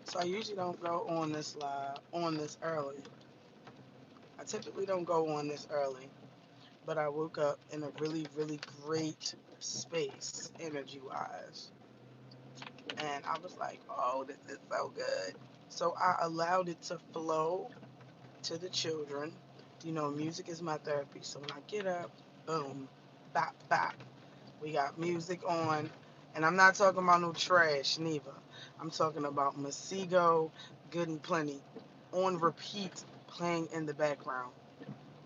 So I usually don't go on this live on this early. I typically don't go on this early, but I woke up in a really, really great space, energy wise. And I was like, oh, this is so good. So I allowed it to flow to the children. You know, music is my therapy. So when I get up, boom, bop, bop. We got music on. And I'm not talking about no trash, neither. I'm talking about Masego, Good and Plenty, on repeat, playing in the background.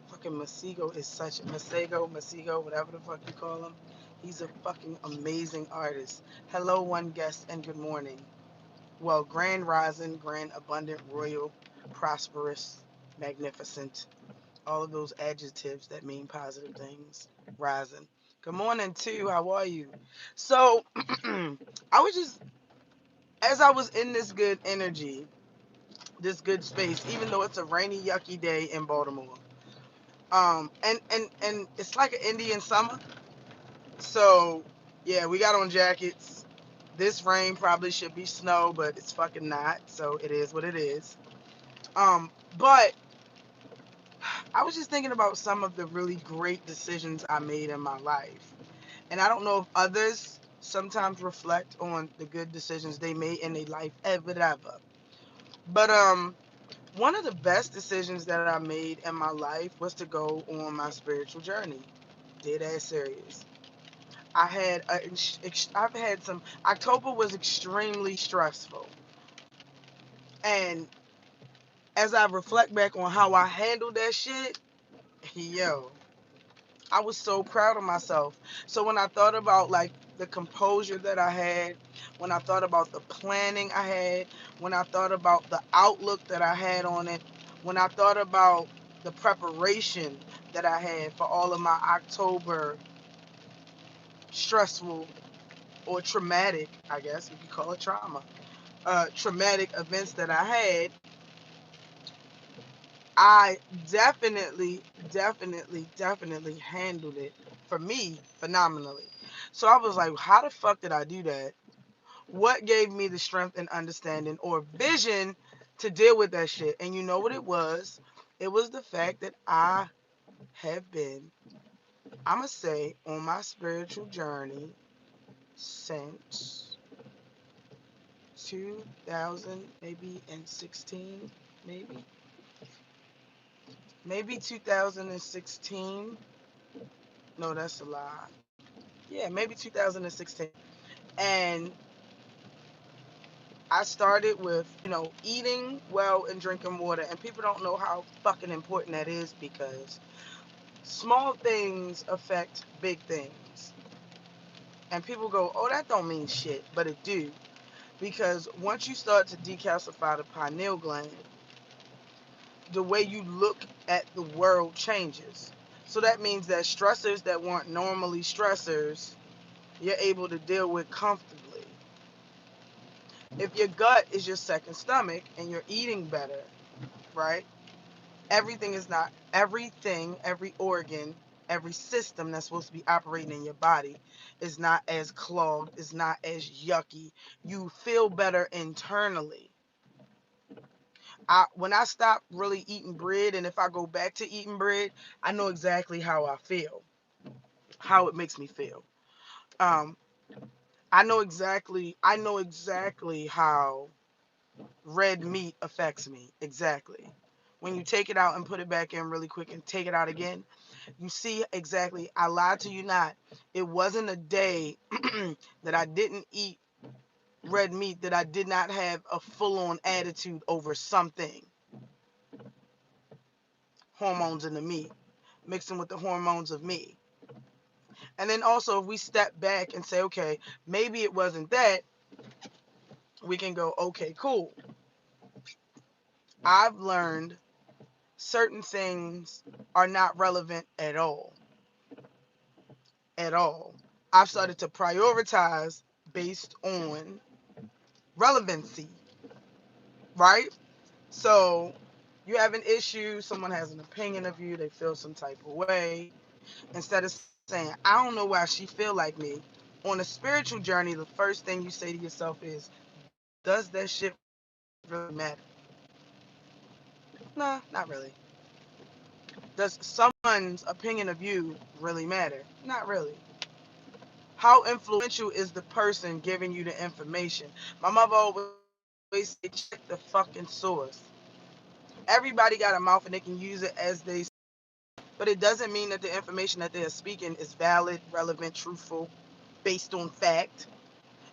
Fucking Masego is such Masego, whatever the fuck you call him. He's a fucking amazing artist. Hello, one guest, and good morning. Well, grand rising, grand abundant, royal, prosperous, magnificent. All of those adjectives that mean positive things. Rising. Good morning, too. How are you? So, I was just, as I was in this good energy, this good space, even though it's a rainy, yucky day in Baltimore. And it's like an Indian summer. So, yeah, we got on jackets. This rain probably should be snow, but it's fucking not. So it is what it is. But I was just thinking about some of the really great decisions I made in my life. And I don't know if others sometimes reflect on the good decisions they made in their life ever. But one of the best decisions that I made in my life was to go on my spiritual journey. Dead ass serious. I've had some. October was extremely stressful, and as I reflect back on how I handled that shit, yo, I was so proud of myself. So when I thought about like the composure that I had, when I thought about the planning I had, when I thought about the outlook that I had on it, when I thought about the preparation that I had for all of my October stressful or traumatic, I guess we could call it trauma, traumatic events that I had, I definitely handled it for me phenomenally. So I was like, how the fuck did I do that? What gave me the strength and understanding or vision to deal with that shit? And you know what it was? It was the fact that I have been, I'm going to say, on my spiritual journey since 2000, maybe, and 16, maybe. Maybe 2016. No, that's a lie. Yeah, maybe 2016. And I started with, eating well and drinking water. And people don't know how fucking important that is because small things affect big things. And people go, oh, that don't mean shit. But it do. Because once you start to decalcify the pineal gland, the way you look at the world changes. So that means that stressors that weren't normally stressors, you're able to deal with comfortably. If your gut is your second stomach and you're eating better, right? Every organ, every system that's supposed to be operating in your body is not as clogged, is not as yucky. You feel better internally. When I stop really eating bread, and if I go back to eating bread, I know exactly how I feel, how it makes me feel. Um, I know exactly how red meat affects me. Exactly. When you take it out and put it back in really quick and take it out again, you see exactly. I lied to you not. It wasn't a day that I didn't eat red meat that I did not have a full on attitude over something. Hormones in the meat, mixing with the hormones of me. And then also, if we step back and say, okay, maybe it wasn't that, we can go, okay, cool. I've learned certain things are not relevant at all. At all. I've started to prioritize based on relevancy, right? So you have an issue, someone has an opinion of you, they feel some type of way. Instead of saying, I don't know why she feel like me, on a spiritual journey, the first thing you say to yourself is, does that shit resonate with me? really matter? Nah, not really. Does someone's opinion of you really matter? Not really. How influential is the person giving you the information? My mother always say, check the fucking source. Everybody got a mouth and they can use it as they, but it doesn't mean that the information that they are speaking is valid, relevant, truthful, based on fact.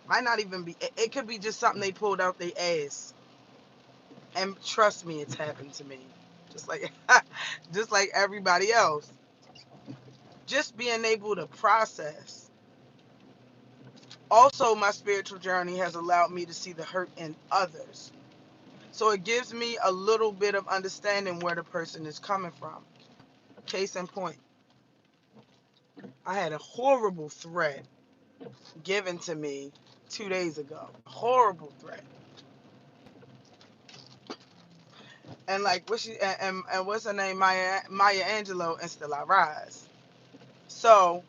Might not even be. It could be just something they pulled out their ass. And trust me, it's happened to me. Just like, just like everybody else. Just being able to process. Also, my spiritual journey has allowed me to see the hurt in others. So it gives me a little bit of understanding where the person is coming from. Case in point, I had a horrible threat given to me 2 days ago. Horrible threat. And like what she and what's her name? Maya Angelou, and Still I Rise. So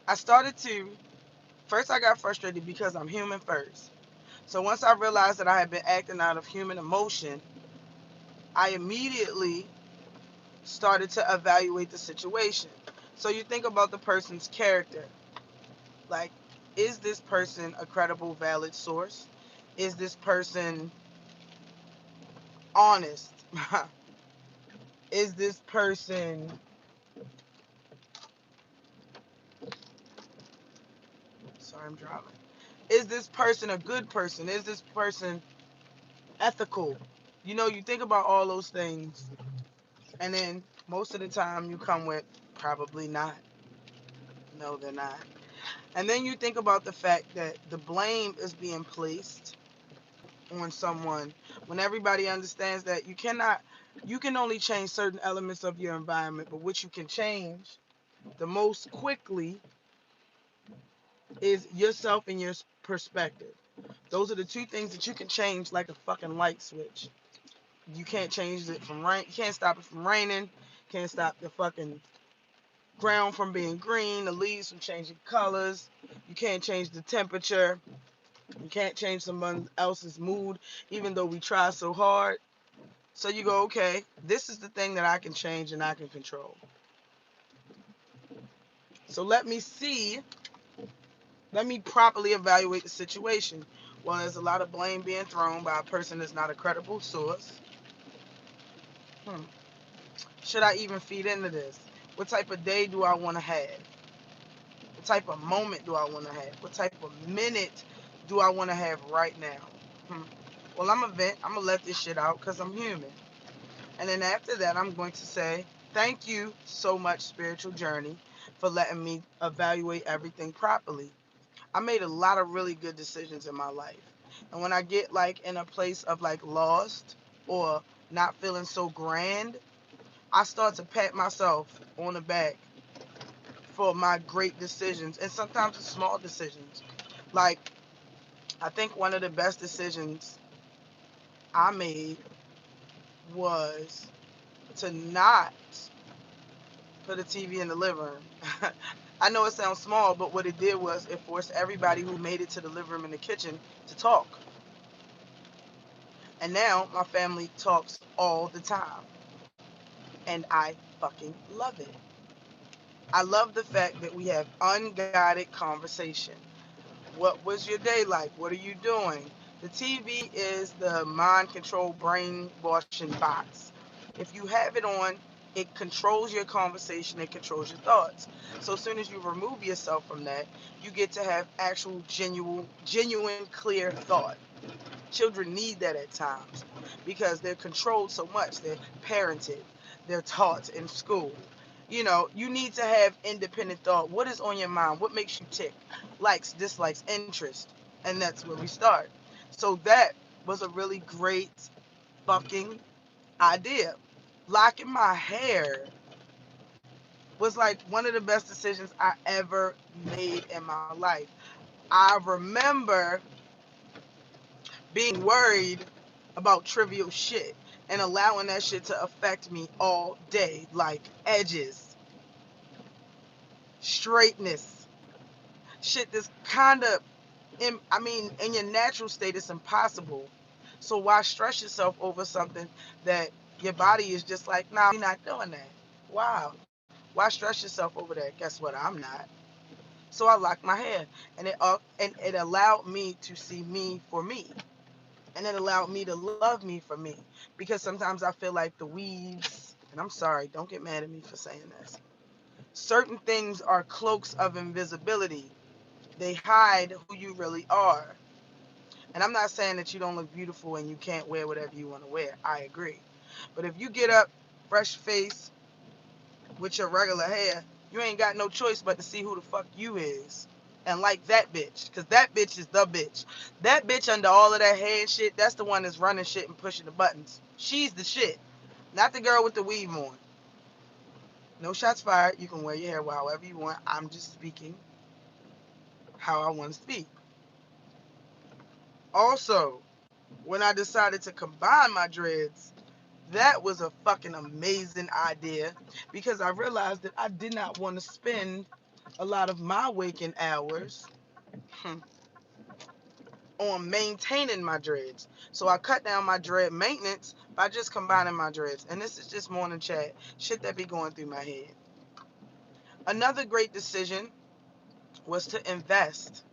I started to first I got frustrated because I'm human first. So once I realized that I had been acting out of human emotion, I immediately started to evaluate the situation. So you think about the person's character. Like, is this person a credible, valid source? Is this person honest? Is this person, sorry, I'm driving. Is this person a good person? Is this person ethical? You know, you think about all those things, and then most of the time you come with probably not. No, they're not. And then you think about the fact that the blame is being placed on someone when everybody understands that you can only change certain elements of your environment, but what you can change the most quickly is yourself and your perspective. Those are the two things that you can change like a fucking light switch. You can't change it from rain. You can't stop it from raining. Can't stop the fucking ground from being green, the leaves from changing colors. You can't change the temperature. You can't change someone else's mood, even though we try so hard. So you go, okay, this is the thing that I can change and I can control. So let me properly evaluate the situation. Well, there's a lot of blame being thrown by a person that's not a credible source. Hmm. Should I even feed into this? What type of day do I want to have? What type of moment do I want to have? What type of minute do I want to have right now? Hmm. Well, I'm a vent. I'm going to let this shit out because I'm human. And then after that, I'm going to say, thank you so much, Spiritual Journey, for letting me evaluate everything properly. I made a lot of really good decisions in my life. And when I get like in a place of like lost or not feeling so grand, I start to pat myself on the back for my great decisions. And sometimes it's small decisions. Like, I think one of the best decisions I made was to not put a TV in the living room. I know it sounds small, but what it did was it forced everybody who made it to the living room and the kitchen to talk. And now my family talks all the time. And I fucking love it. I love the fact that we have unguided conversation. What was your day like? What are you doing? The TV is the mind control brainwashing box. If you have it on, it controls your conversation, it controls your thoughts. So as soon as you remove yourself from that, you get to have actual genuine clear thought. Children need that at times because they're controlled so much. They're parented, they're taught in school. You know, you need to have independent thought. What is on your mind? What makes you tick? Likes, dislikes, interest. And that's where we start. So that was a really great fucking idea. Locking my hair was like one of the best decisions I ever made in my life. I remember being worried about trivial shit and allowing that shit to affect me all day, like edges, straightness, shit that's kind of, in your natural state, it's impossible. So why stress yourself over something that your body is just like, nah, we're not doing that. Wow. Why stress yourself over that? Guess what? I'm not. So I locked my hair, and it allowed me to see me for me, and it allowed me to love me for me. Because sometimes I feel like the weaves, and I'm sorry, don't get mad at me for saying this. Certain things are cloaks of invisibility. They hide who you really are. And I'm not saying that you don't look beautiful and you can't wear whatever you want to wear. I agree. But if you get up, fresh face, with your regular hair, you ain't got no choice but to see who the fuck you is. And like that bitch. Because that bitch is the bitch. That bitch under all of that hair and shit, that's the one that's running shit and pushing the buttons. She's the shit. Not the girl with the weave on. No shots fired. You can wear your hair however you want. I'm just speaking how I want to speak. Also, when I decided to combine my dreads, that was a fucking amazing idea because I realized that I did not want to spend a lot of my waking hours on maintaining my dreads. So I cut down my dread maintenance by just combining my dreads. And this is just morning chat, shit that be going through my head. Another great decision was to invest.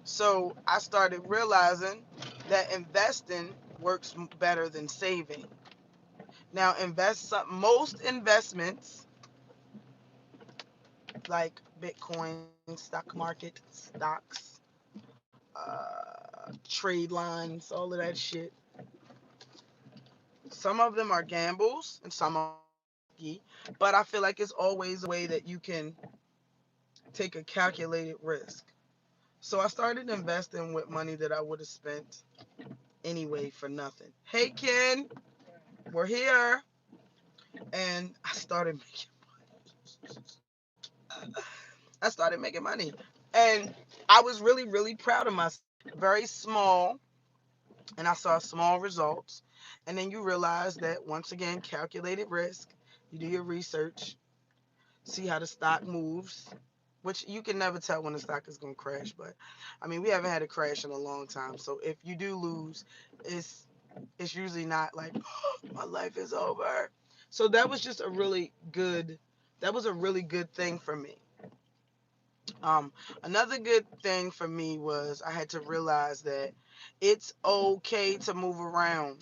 So I started realizing that investing works better than saving. Now, most investments like Bitcoin, stock market, stocks, trade lines, all of that shit. Some of them are gambles and some are risky, but I feel like it's always a way that you can take a calculated risk. So I started investing with money that I would have spent anyway for nothing. Hey Ken, we're here. And I started making money. And I was really, really proud of myself. Very small, and I saw small results. And then you realize that once again, calculated risk. You do your research, see how the stock moves, which you can never tell when the stock is going to crash. But I mean, we haven't had a crash in a long time. So if you do lose, it's it's usually not like, oh, my life is over. So that was just a really good, that was a really good thing for me. Um, Another good thing for me was I had to realize that it's okay to move around.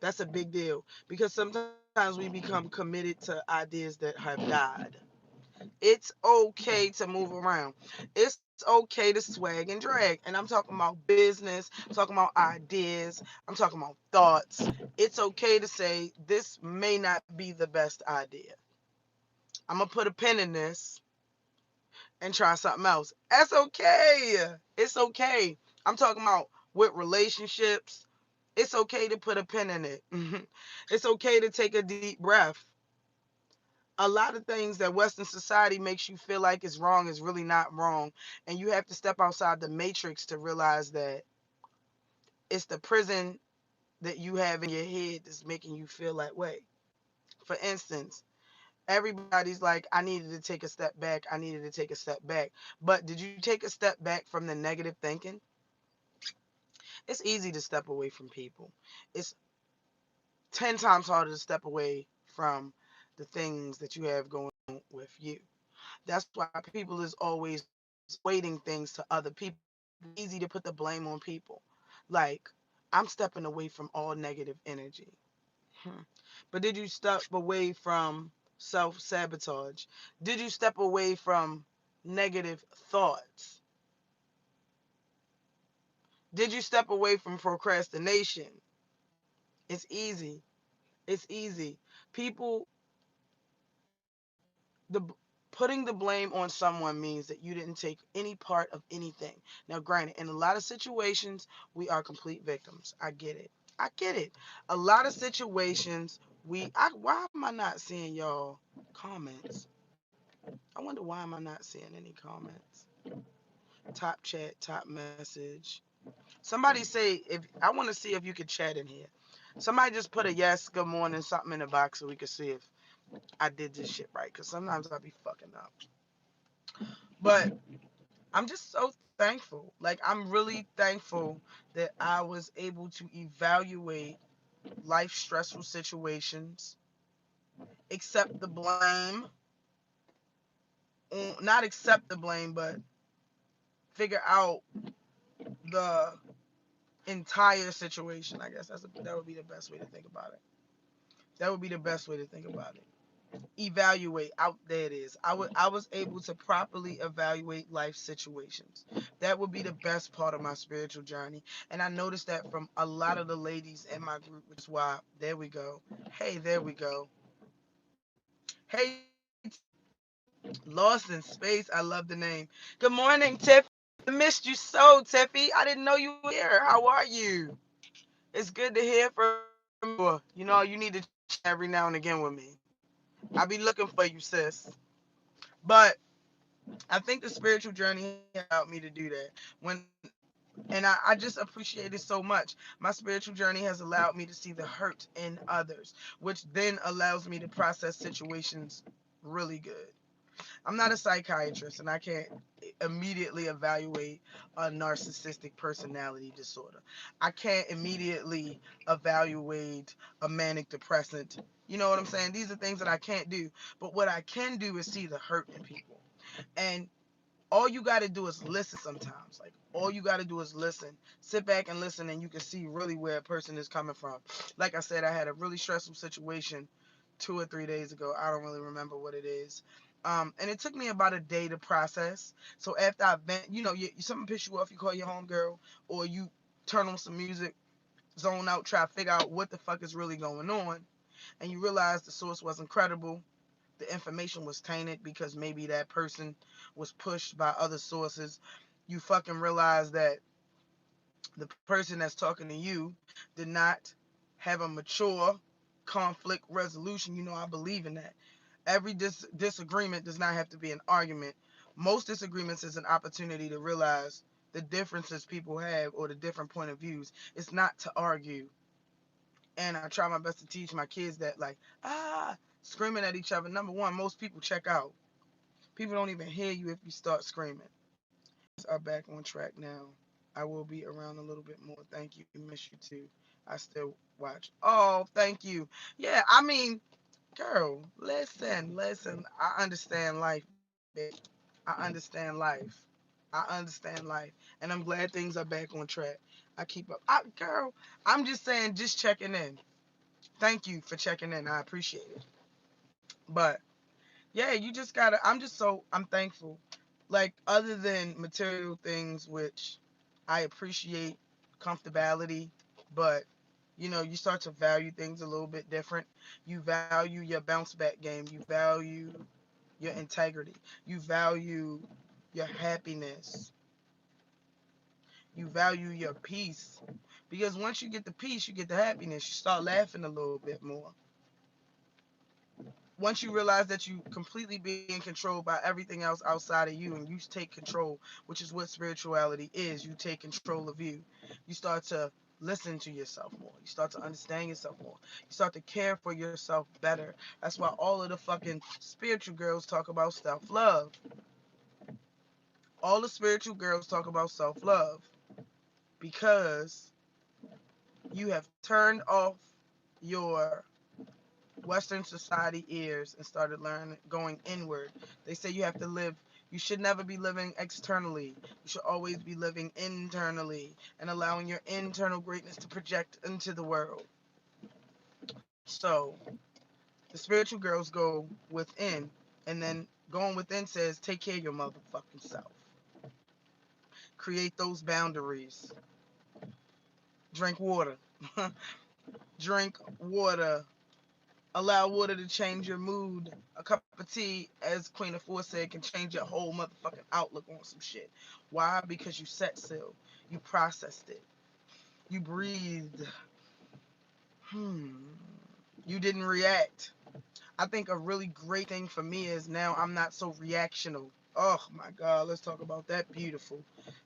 That's a big deal because sometimes we become committed to ideas that have died. It's okay to move around. It's okay to swag and drag. And I'm talking about business, I'm talking about ideas, I'm talking about thoughts. It's okay to say this may not be the best idea. I'm going to put a pin in this and try something else. That's okay. It's okay. I'm talking about with relationships. It's okay to put a pin in it. It's okay to take a deep breath. A lot of things that Western society makes you feel like is wrong is really not wrong. And you have to step outside the matrix to realize that it's the prison that you have in your head that's making you feel that way. For instance, everybody's like, I needed to take a step back. I needed to take a step back. But did you take a step back from the negative thinking? It's easy to step away from people. It's 10 times harder to step away from the things that you have going on with you. That's why people is always waiting things to other people. It's easy to put the blame on people. Like, I'm stepping away from all negative energy. Hmm. But did you step away from self sabotage? Did you step away from negative thoughts? Did you step away from procrastination? It's easy. It's easy. People, the putting the blame on someone means that you didn't take any part of anything. Now, granted, in a lot of situations, we are complete victims. I get it. I get it. A lot of situations, why am I not seeing y'all comments? I wonder why am I not seeing any comments? Top chat, top message. Somebody say if I want to see if you could chat in here. Somebody just put a yes, good morning, something in the box so we can see if I did this shit right. Cause sometimes I be fucking up. But I'm just so thankful. Like, I'm really thankful that I was able to evaluate life stressful situations, accept the blame, not accept the blame, but figure out the entire situation. I guess that would be the best way to think about it. That would be the best way to think about it. Evaluate out there it is. I was able to properly evaluate life situations. That would be the best part of my spiritual journey. And I noticed that from a lot of the ladies in my group, which is why there we go. Hey, there we go. Hey, Lost in Space. I love the name. Good morning, Tiff. I missed you so, Tiffy. I didn't know you were here. How are you? It's good to hear from you. You know, you need to chat every now and again with me. I'll be looking for you, sis. But I think the spiritual journey allowed me to do that. I just appreciate it so much. My spiritual journey has allowed me to see the hurt in others, which then allows me to process situations really good. I'm not a psychiatrist and I can't immediately evaluate a narcissistic personality disorder. I can't immediately evaluate a manic depressant. You know what I'm saying? These are things that I can't do. But what I can do is see the hurt in people. And all you got to do is listen sometimes. Like, all you got to do is listen. Sit back and listen, and you can see really where a person is coming from. Like I said, I had a really stressful situation 2 or 3 days ago. I don't really remember what it is. And it took me about a day to process. So after I vent, something piss you off, you call your homegirl, or you turn on some music, zone out, try to figure out what the fuck is really going on, and you realize the source wasn't credible, the information was tainted because maybe that person was pushed by other sources. You fucking realize that the person that's talking to you did not have a mature conflict resolution. I believe in that. Every disagreement does not have to be an argument. Most disagreements is an opportunity to realize the differences people have or the different point of views. It's not to argue. And I try my best to teach my kids that, like, screaming at each other. Number one, most people check out. People don't even hear you if you start screaming. Are back on track now. I will be around a little bit more. Thank you. Miss you too. I still watch. Oh, thank you. Yeah, I mean, girl, listen. I understand life, baby. I understand life. I understand life. And I'm glad things are back on track. I keep up. Girl, I'm just saying, just checking in. Thank you for checking in. I appreciate it. But yeah, you just gotta, I'm thankful. Like, other than material things, which I appreciate comfortability, but you start to value things a little bit different. You value your bounce back game. You value your integrity. You value your happiness. You value your peace. Because once you get the peace, you get the happiness. You start laughing a little bit more. Once you realize that you completely being controlled by everything else outside of you, and you take control, which is what spirituality is, you take control of you. You start to listen to yourself more. You start to understand yourself more. You start to care for yourself better. That's why all of the fucking spiritual girls talk about self-love. All the spiritual girls talk about self-love because you have turned off your Western society ears and started going inward. They say you should never be living externally. You should always be living internally and allowing your internal greatness to project into the world. So the spiritual girls go within, and then going within says, take care of your motherfucking self. Create those boundaries. Drink water. Drink water. Allow water to change your mood. A cup of tea, as Queen of Four said, can change your whole motherfucking outlook on some shit. Why? Because you sat still. You processed it. You breathed. You didn't react. I think a really great thing for me is now I'm not so reactional. Oh my God, let's talk about that beautiful,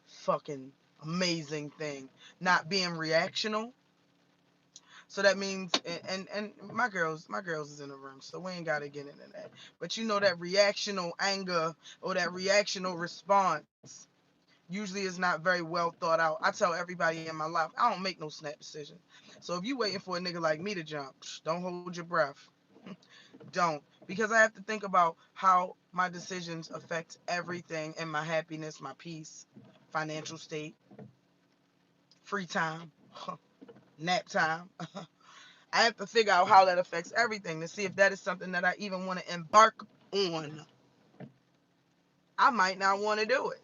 fucking amazing thing. Not being reactional. So that means, and my girls is in the room, so we ain't gotta get into that. But that reactional anger or that reactional response, Usually it's not very well thought out. I tell everybody in my life, I don't make no snap decisions. So if you waiting for a nigga like me to jump, don't hold your breath. Don't. Because I have to think about how my decisions affect everything in my happiness, my peace, financial state, free time, nap time. I have to figure out how that affects everything to see if that is something that I even want to embark on. I might not want to do it.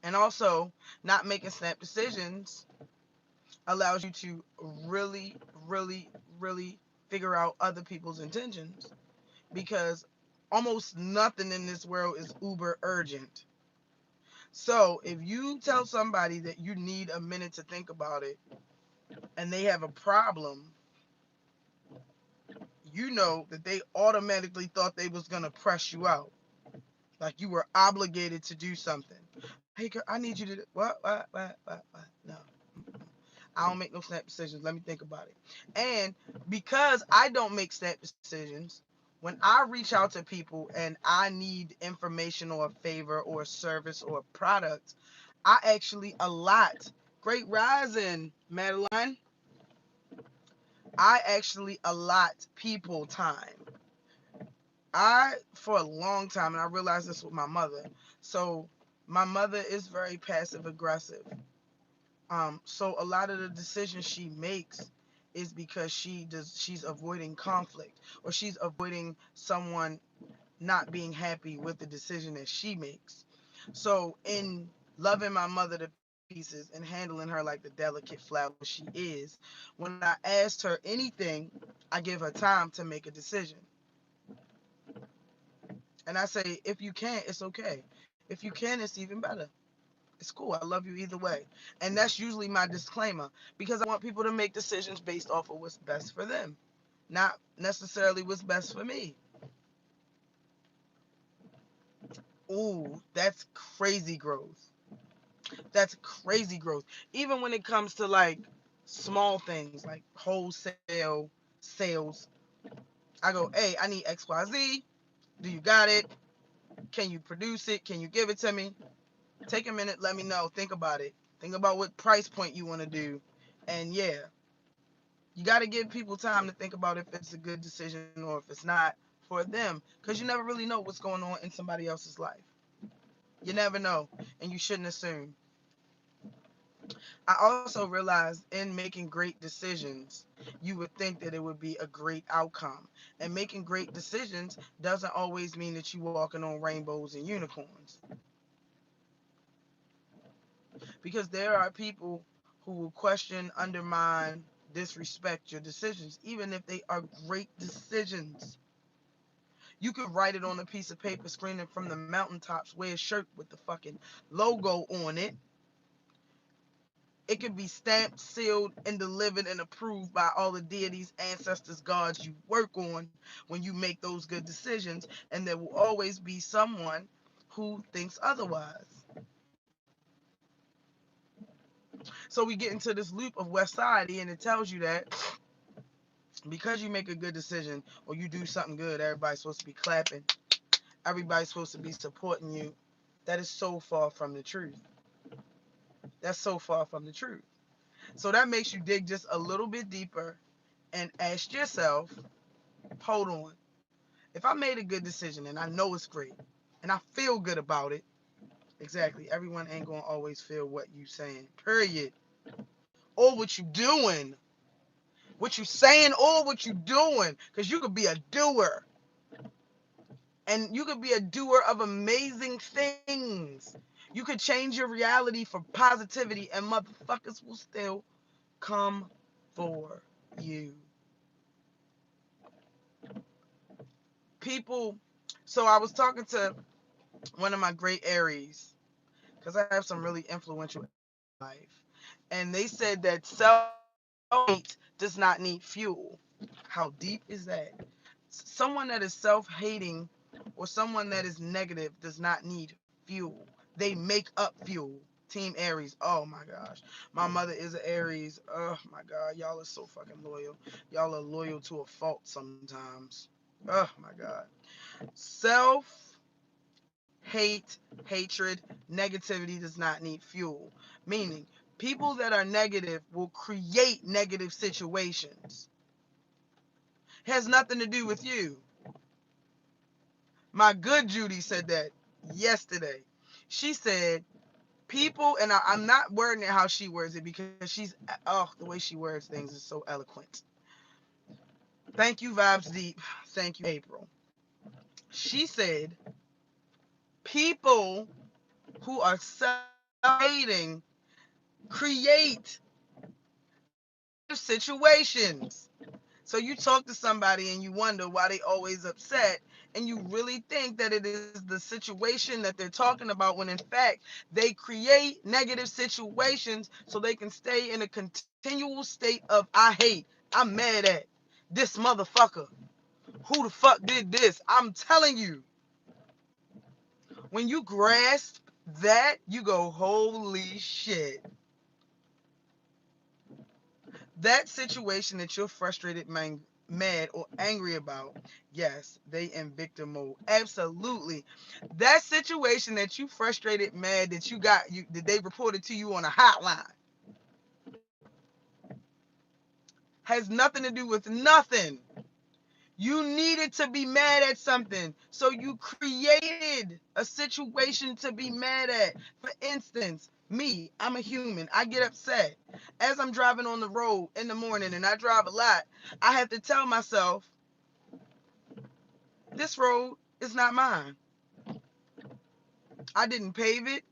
And also, not making snap decisions allows you to really, really, really figure out other people's intentions because almost nothing in this world is uber urgent. So if you tell somebody that you need a minute to think about it and they have a problem, you know that they automatically thought they was gonna press you out. Like you were obligated to do something. Hey girl, I need you to what? No. I don't make no snap decisions. Let me think about it. And because I don't make snap decisions, when I reach out to people and I need information or a favor or a service or a product, I actually allot Great Rising, Madeline. I actually allot people time. For a long time, and I realized this with my mother. So my mother is very passive aggressive. So a lot of the decisions she makes is because she's avoiding conflict or she's avoiding someone not being happy with the decision that she makes. So in loving my mother to pieces and handling her like the delicate flower she is, when I asked her anything, I give her time to make a decision. And I say, if you can't, it's okay. If you can, it's even better. It's cool. I love you either way. And that's usually my disclaimer because I want people to make decisions based off of what's best for them, not necessarily what's best for me. Ooh, that's crazy growth. That's crazy growth. Even when it comes to like small things like wholesale sales, I go, hey, I need XYZ. Do you got it? Can you produce it? Can you give it to me? Take a minute, let me know. Think about it. Think about what price point you want to do. And yeah, you got to give people time to think about if it's a good decision or if it's not for them because you never really know what's going on in somebody else's life. You never know, and you shouldn't assume. I also realized in making great decisions, you would think that it would be a great outcome. And making great decisions doesn't always mean that you're walking on rainbows and unicorns. Because there are people who will question, undermine, disrespect your decisions, even if they are great decisions. You could write it on a piece of paper, screaming from the mountaintops, wear a shirt with the fucking logo on it. It could be stamped, sealed, and delivered and approved by all the deities, ancestors, gods you work on when you make those good decisions. And there will always be someone who thinks otherwise. So we get into this loop of West Side, and it tells you that because you make a good decision or you do something good, everybody's supposed to be clapping. Everybody's supposed to be supporting you. That is so far from the truth. That's so far from the truth. So that makes you dig just a little bit deeper and ask yourself, hold on. If I made a good decision and I know it's great and I feel good about it, exactly, everyone ain't going to always feel what you saying, period. Or what you doing. What you saying or what you doing. Because you could be a doer. And you could be a doer of amazing things. You could change your reality for positivity and motherfuckers will still come for you. People, so I was talking to one of my great Aries, because I have some really influential life. And they said that self-hate does not need fuel. How deep is that? Someone that is self-hating or someone that is negative does not need fuel. They make up fuel. Team Aries. Oh my gosh. My mother is an Aries. Oh my God. Y'all are so fucking loyal. Y'all are loyal to a fault sometimes. Oh my God. Self-hate hate, hatred, negativity does not need fuel. Meaning, people that are negative will create negative situations. It has nothing to do with you. My good Judy said that yesterday. She said, people, and I'm not wording it how she words it because she's, oh, the way she words things is so eloquent. Thank you, Vibes Deep. Thank you, April. She said, people who are celebrating create situations. So you talk to somebody and you wonder why they always upset, and you really think that it is the situation that they're talking about, when in fact they create negative situations so they can stay in a continual state of I hate, I'm mad at this motherfucker. Who the fuck did this? I'm telling you, when you grasp that, you go, holy shit. That situation that you're frustrated, mad, or angry about, yes, they in victim mode. Absolutely. That situation that you frustrated, mad, that that they reported to you on a hotline has nothing to do with nothing. You needed to be mad at something, so you created a situation to be mad at. For instance, me, I'm a human. I get upset. As I'm driving on the road in the morning, and I drive a lot, I have to tell myself, this road is not mine. I didn't pave it.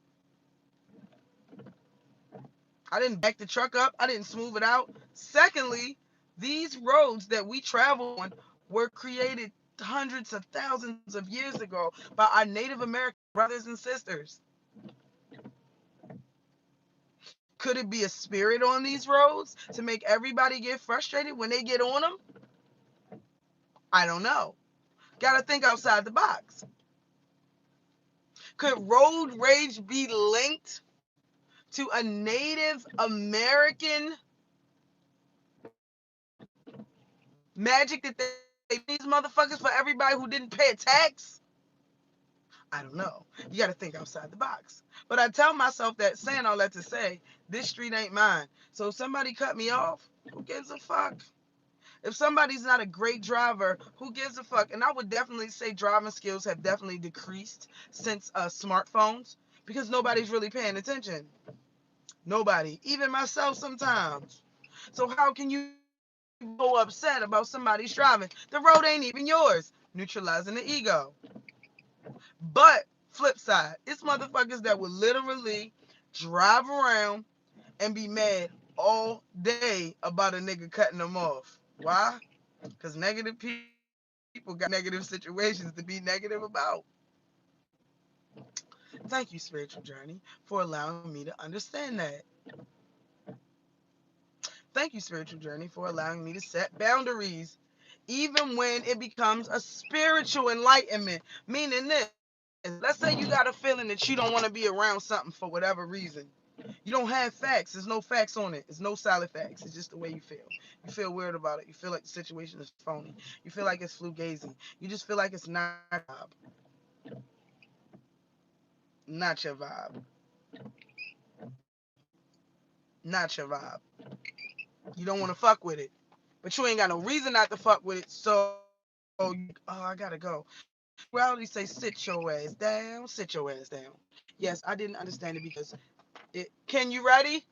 I didn't back the truck up. I didn't smooth it out. Secondly, these roads that we travel on were created hundreds of thousands of years ago by our Native American brothers and sisters. Could it be a spirit on these roads to make everybody get frustrated when they get on them? I don't know. Gotta think outside the box. Could road rage be linked to a Native American magic that they these motherfuckers for everybody who didn't pay a tax? I don't know. You got to think outside the box. But I tell myself that, saying all that to say, this street ain't mine. So if somebody cut me off, who gives a fuck? If somebody's not a great driver, who gives a fuck? And I would definitely say driving skills have definitely decreased since smartphones, because nobody's really paying attention. Nobody, even myself sometimes. So how can you go upset about somebody's driving? The road ain't even yours. Neutralizing the ego. But flip side, it's motherfuckers that would literally drive around and be mad all day about a nigga cutting them off. Why? Because negative people got negative situations to be negative about. Thank you, Spiritual Journey, for allowing me to understand that. Thank you, Spiritual Journey, for allowing me to set boundaries, even when it becomes a spiritual enlightenment. Meaning this, let's say you got a feeling that you don't want to be around something for whatever reason. You don't have facts. There's no facts on it. There's no solid facts. It's just the way you feel. You feel weird about it. You feel like the situation is phony. You feel like it's fugazi. You just feel like it's not your vibe. Not your vibe. Not your vibe. You don't want to fuck with it. But you ain't got no reason not to fuck with it. So, I gotta go. Reality say, sit your ass down. Sit your ass down. Yes, I didn't understand it because it. Ken, you ready?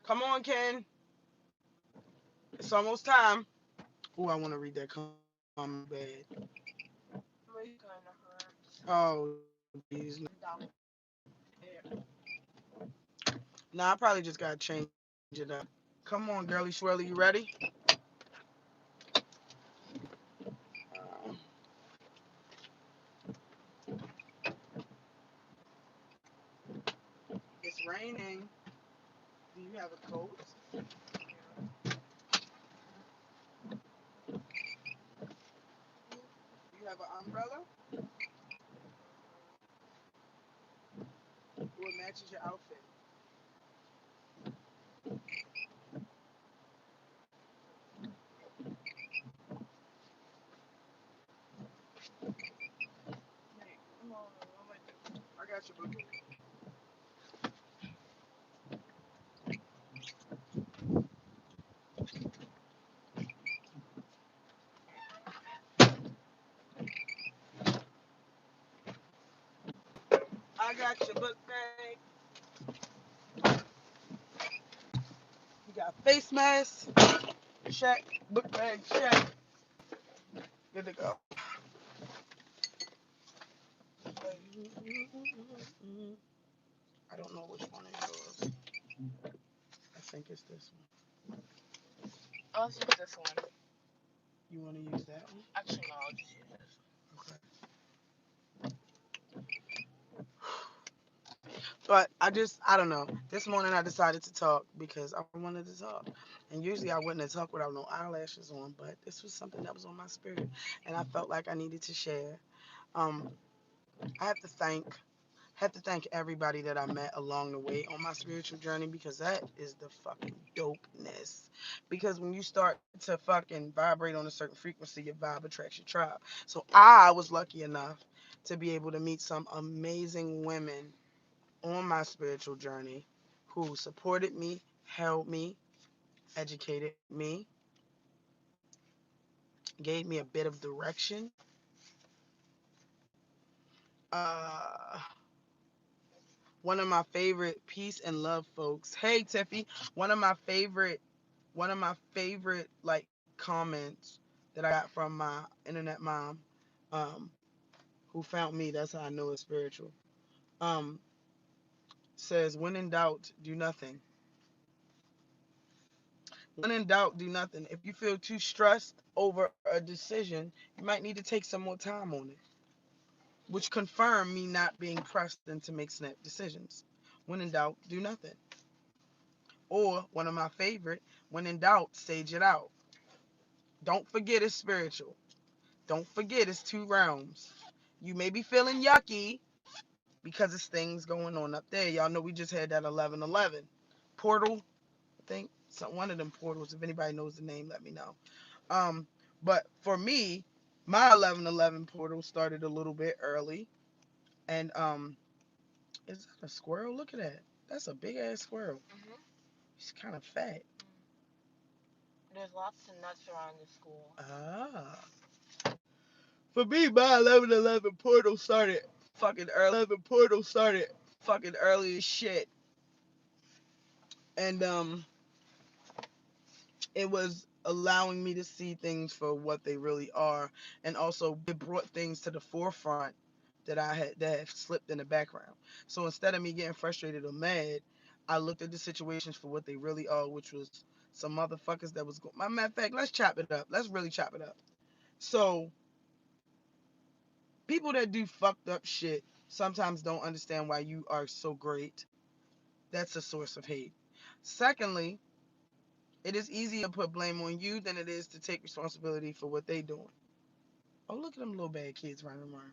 Come on, Ken. It's almost time. Oh, I want to read that comment bad. Oh, geez. Nah, I probably just gotta change it up. Come on, girly swirly, you ready? It's raining. Do you have a coat? Do you have an umbrella? What matches your outfit? I got your book bag. You got face mask. Check. Book bag. Check. Good to go. I don't know which one is yours. I think it's this one. I'll use this one. You want to use that one? Actually, no, I'll just use this. Okay. But I don't know. This morning I decided to talk because I wanted to talk. And usually I wouldn't have talked without no eyelashes on, but this was something that was on my spirit. And I felt like I needed to share. Um, I have to thank everybody that I met along the way on my spiritual journey because that is the fucking dopeness. Because when you start to fucking vibrate on a certain frequency, your vibe attracts your tribe. So I was lucky enough to be able to meet some amazing women on my spiritual journey who supported me, held me, educated me, gave me a bit of direction. Uh, one of my favorite peace and love folks. Hey Tiffy, one of my favorite like comments that I got from my internet mom, um, who found me. That's how I know it's spiritual. Um, says when in doubt, do nothing. When in doubt, do nothing. If you feel too stressed over a decision, you might need to take some more time on it, which confirmed me not being pressed into make snap decisions. When in doubt, do nothing. Or one of my favorite, when in doubt, stage it out. Don't forget it's spiritual. Don't forget it's two realms. You may be feeling yucky because it's things going on up there. Y'all know we just had that 11:11 portal. I think one of them portals. If anybody knows the name, let me know. Um, but for me, my 11:11 portal started a little bit early, and is that a squirrel? Look at that. That's a big ass squirrel. Mhm. He's kind of fat. There's lots of nuts around the school. Ah. For me, my 11:11 portal started fucking early as shit, and it was allowing me to see things for what they really are, and also it brought things to the forefront that have slipped in the background. So instead of me getting frustrated or mad, I looked at the situations for what they really are, which was some motherfuckers that was going. My matter of fact, let's chop it up. Let's really chop it up. So people that do fucked up shit sometimes don't understand why you are so great. That's a source of hate. Secondly, it is easier to put blame on you than it is to take responsibility for what they doing. Oh, look at them little bad kids running around.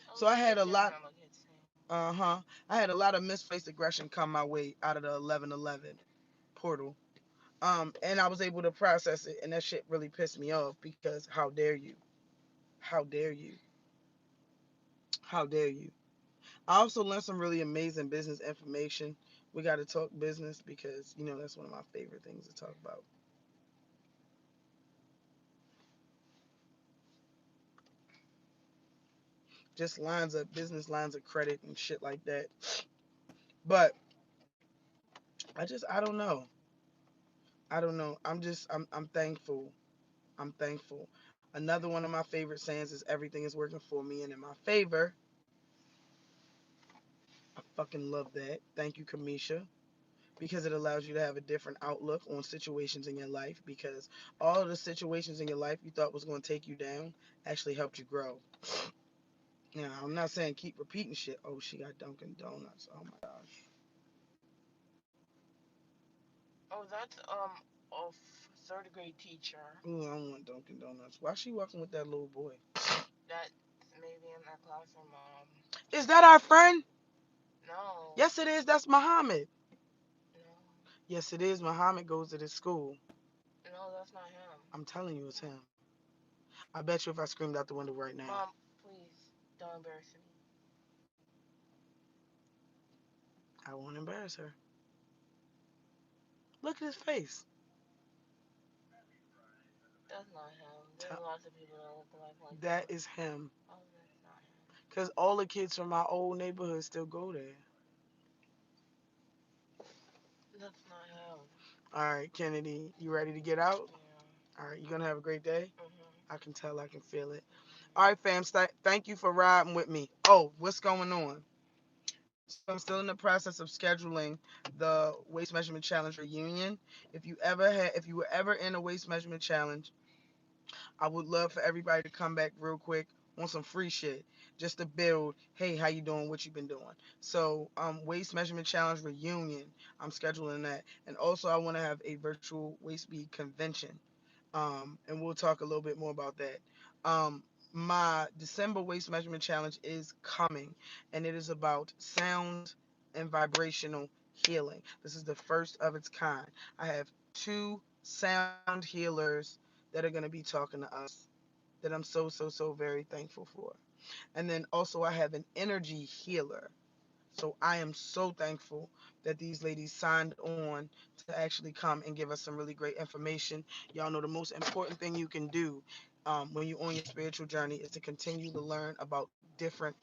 Oh, So the I had a kids lot. are little kids too. Uh-huh. I had a lot of misplaced aggression come my way out of the 11:11 portal. And I was able to process it, and that shit really pissed me off because how dare you? How dare you? How dare you? I also learned some really amazing business information. We got to talk business because that's one of my favorite things to talk about. Just lines of business, lines of credit, and shit like that. But I don't know. I don't know. I'm thankful. I'm thankful. Another one of my favorite sayings is everything is working for me and in my favor. I fucking love that. Thank you, Kamisha, because it allows you to have a different outlook on situations in your life, because all of the situations in your life you thought was going to take you down actually helped you grow. Now, I'm not saying keep repeating shit. Oh, she got Dunkin' Donuts. Oh my gosh. Oh, that's a third grade teacher. Ooh, I don't want Dunkin' Donuts. Why she walking with that little boy? That's maybe in that classroom. Is that our friend? No, Yes, it is. That's Muhammad. no, Yes, it is. Muhammad goes to this school. no, that's not him. I'm telling you, it's him. I bet you if I screamed out the window right now. Mom, please don't embarrass me. I won't embarrass her. Look at his face. That's not him. There's Tell- lots of people that look like That that. is him. Oh, that's not him. Because all the kids from my old neighborhood still go there. That's not him. All right, Kennedy, you ready to get out? Yeah. All right, you going to have a great day? Mhm. I can tell, I can feel it. All right, fam, thank you for riding with me. Oh, what's going on? So I'm still in the process of scheduling the Waist Measurement Challenge reunion. If you were ever in a Waist Measurement Challenge, I would love for everybody to come back real quick on some free shit just to build. Hey, how you doing? What you been doing? So, Waist Measurement Challenge reunion. I'm scheduling that, and also I want to have a virtual waist bead convention. And we'll talk a little bit more about that. My December waist measurement challenge is coming, and it is about sound and vibrational healing. This is the first of its kind. I have two sound healers that are going to be talking to us that I'm so very thankful for. And then also, I have an energy healer. So I am so thankful that these ladies signed on to actually come and give us some really great information. Y'all know the most important thing you can do when you're on your spiritual journey is to continue to learn about different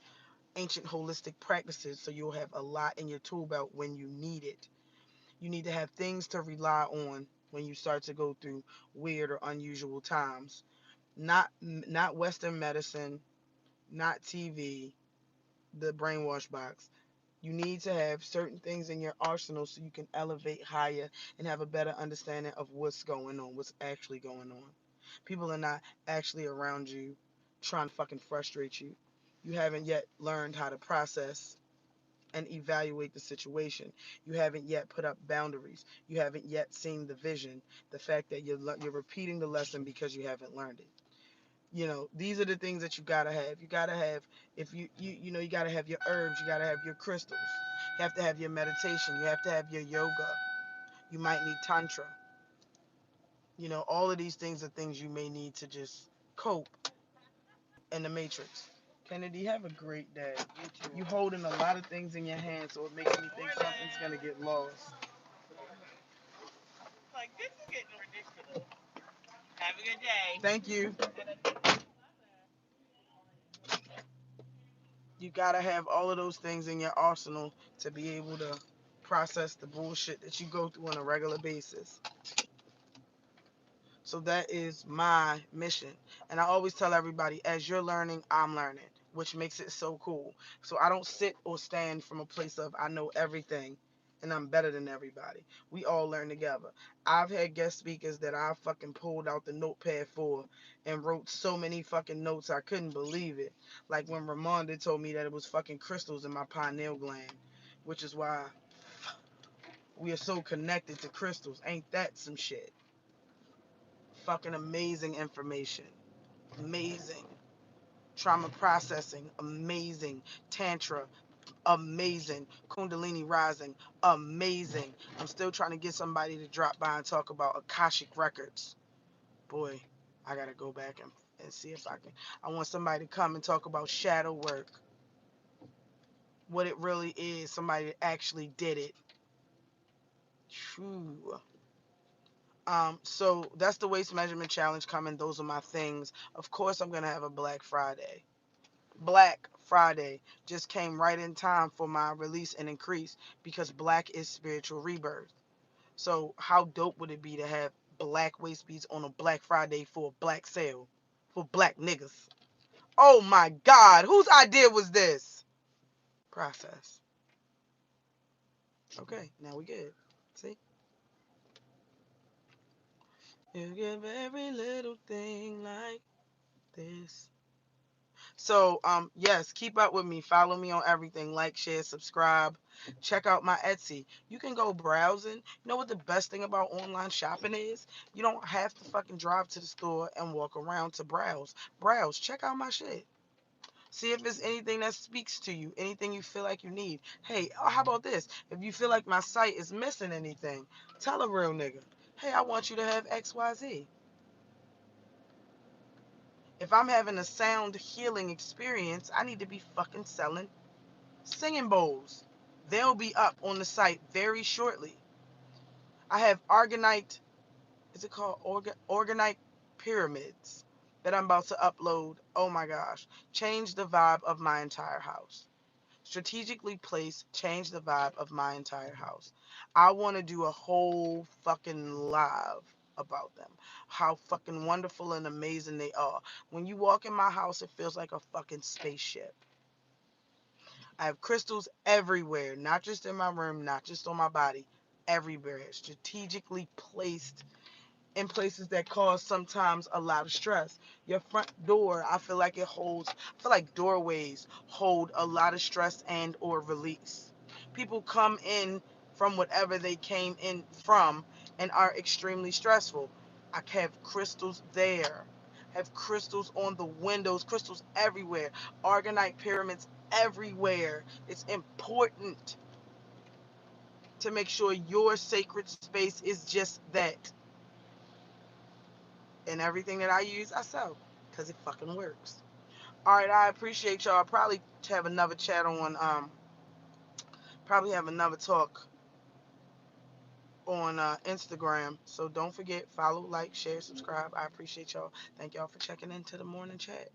ancient holistic practices so you'll have a lot in your tool belt when you need it. You need to have things to rely on when you start to go through weird or unusual times. Not Western medicine, not TV, the brainwash box. You need to have certain things in your arsenal so you can elevate higher and have a better understanding of what's going on, what's actually going on. People are not actually around you trying to fucking frustrate you. You haven't yet learned how to process and evaluate the situation. You haven't yet put up boundaries. You haven't yet seen the vision, the fact that you're repeating the lesson because you haven't learned it. These are the things that you gotta have. You gotta have, if you gotta have your herbs, you gotta have your crystals, you have to have your meditation, you have to have your yoga, you might need tantra. All of these things are things you may need to just cope in the matrix. Kennedy, have a great day. You too. You holding a lot of things in your hands, so it makes me think something's gonna get lost. Like, this is getting ridiculous. Have a good day. Thank you. You gotta have all of those things in your arsenal to be able to process the bullshit that you go through on a regular basis. So that is my mission. And I always tell everybody, as you're learning, I'm learning, which makes it so cool. So I don't sit or stand from a place of I know everything and I'm better than everybody. We all learn together. I've had guest speakers that I fucking pulled out the notepad for and wrote so many fucking notes I couldn't believe it. Like when Ramonda told me that it was fucking crystals in my pineal gland, which is why we are so connected to crystals. Ain't that some shit? Fucking amazing information. Amazing. Trauma processing, amazing. Tantra, amazing. Kundalini rising, amazing. I'm still trying to get somebody to drop by and talk about Akashic Records. Boy, I gotta go back and see if I can. I want somebody to come and talk about shadow work. What it really is, somebody that actually did it. True. So that's the waist measurement challenge coming. Those are my things. Of course, I'm gonna have a Black Friday. Black Friday just came right in time for my release and increase because black is spiritual rebirth. So how dope would it be to have black waist beads on a Black Friday for a black sale for black niggas? Oh my God, whose idea was this? Process. Okay, now we good. See? You give every little thing like this. So, yes, keep up with me. Follow me on everything. Like, share, subscribe. Check out my Etsy. You can go browsing. You know what the best thing about online shopping is? You don't have to fucking drive to the store and walk around to browse. Browse. Check out my shit. See if there's anything that speaks to you, anything you feel like you need. Hey, how about this? If you feel like my site is missing anything, tell a real nigga. Hey, I want you to have XYZ. If I'm having a sound healing experience, I need to be fucking selling singing bowls. They'll be up on the site very shortly. I have Argonite, is it called Organite Pyramids that I'm about to upload. Oh my gosh. Change the vibe of my entire house. Strategically placed, change the vibe of my entire house. I want to do a whole fucking live about them. How fucking wonderful and amazing they are. When you walk in my house, it feels like a fucking spaceship. I have crystals everywhere, not just in my room, not just on my body, everywhere. Strategically placed in places that cause sometimes a lot of stress. Your front door, I feel like I feel like doorways hold a lot of stress and or release. People come in from whatever they came in from and are extremely stressful. I have crystals there. Have crystals on the windows, crystals everywhere, Argonite pyramids everywhere. It's important to make sure your sacred space is just that. And everything that I use, I sell because it fucking works. All right, I appreciate y'all. I'll probably have another chat on, probably have another talk on Instagram. So don't forget, follow, like, share, subscribe. I appreciate y'all. Thank y'all for checking into the morning chat.